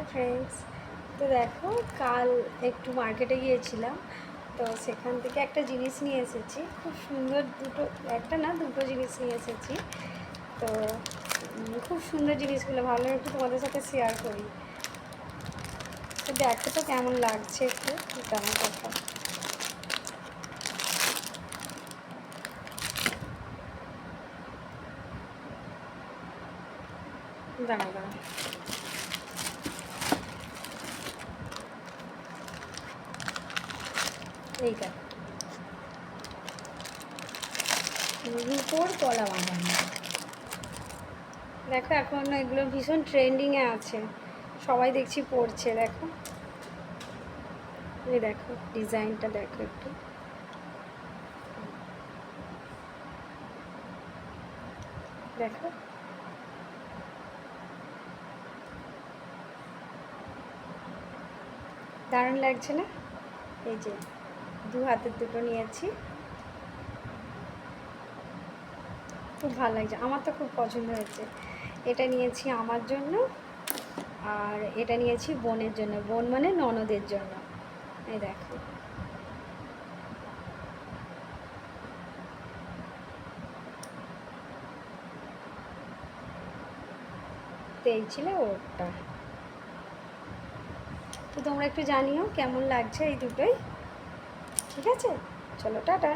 Hi friends, তো দেখো কাল একটু মার্কেটে গিয়েছিলাম, তো সেখান থেকে একটা জিনিস নিয়ে এসেছি। খুব সুন্দর দুটো, একটা না দুটো জিনিস নিয়ে এসেছি। তো খুব সুন্দর জিনিসগুলো, ভাবলাম একটু তোমাদের সাথে শেয়ার করি। তো দেখো তো কেমন লাগছে, একটু আমার কথা। দাঁড়া দাঁড়া, এইটা রুপোর কলা বাঁধানো। দেখো এখন এগুলো ভীষণ ট্রেন্ডিংয়ে আছে, সবাই দেখছি পড়ছে। দেখো, এই দেখো ডিজাইনটা, দেখো একটু, দেখো দারুণ লাগছে না? এই যে দু হাতের দুটো নিয়েছি, খুব ভালো লাগছে, আমার তো খুব পছন্দ হয়েছে। এটা নিয়েছি আমার জন্য, আর এটা নিয়েছি বোনের জন্য, বোন মানে ননদের জন্য। এই দেখো, তো এই ছিল ওরটা। তো তোমরা একটু জানিও কেমন লাগছে এই দুটোই। ঠিক আছে, চলো টাটা।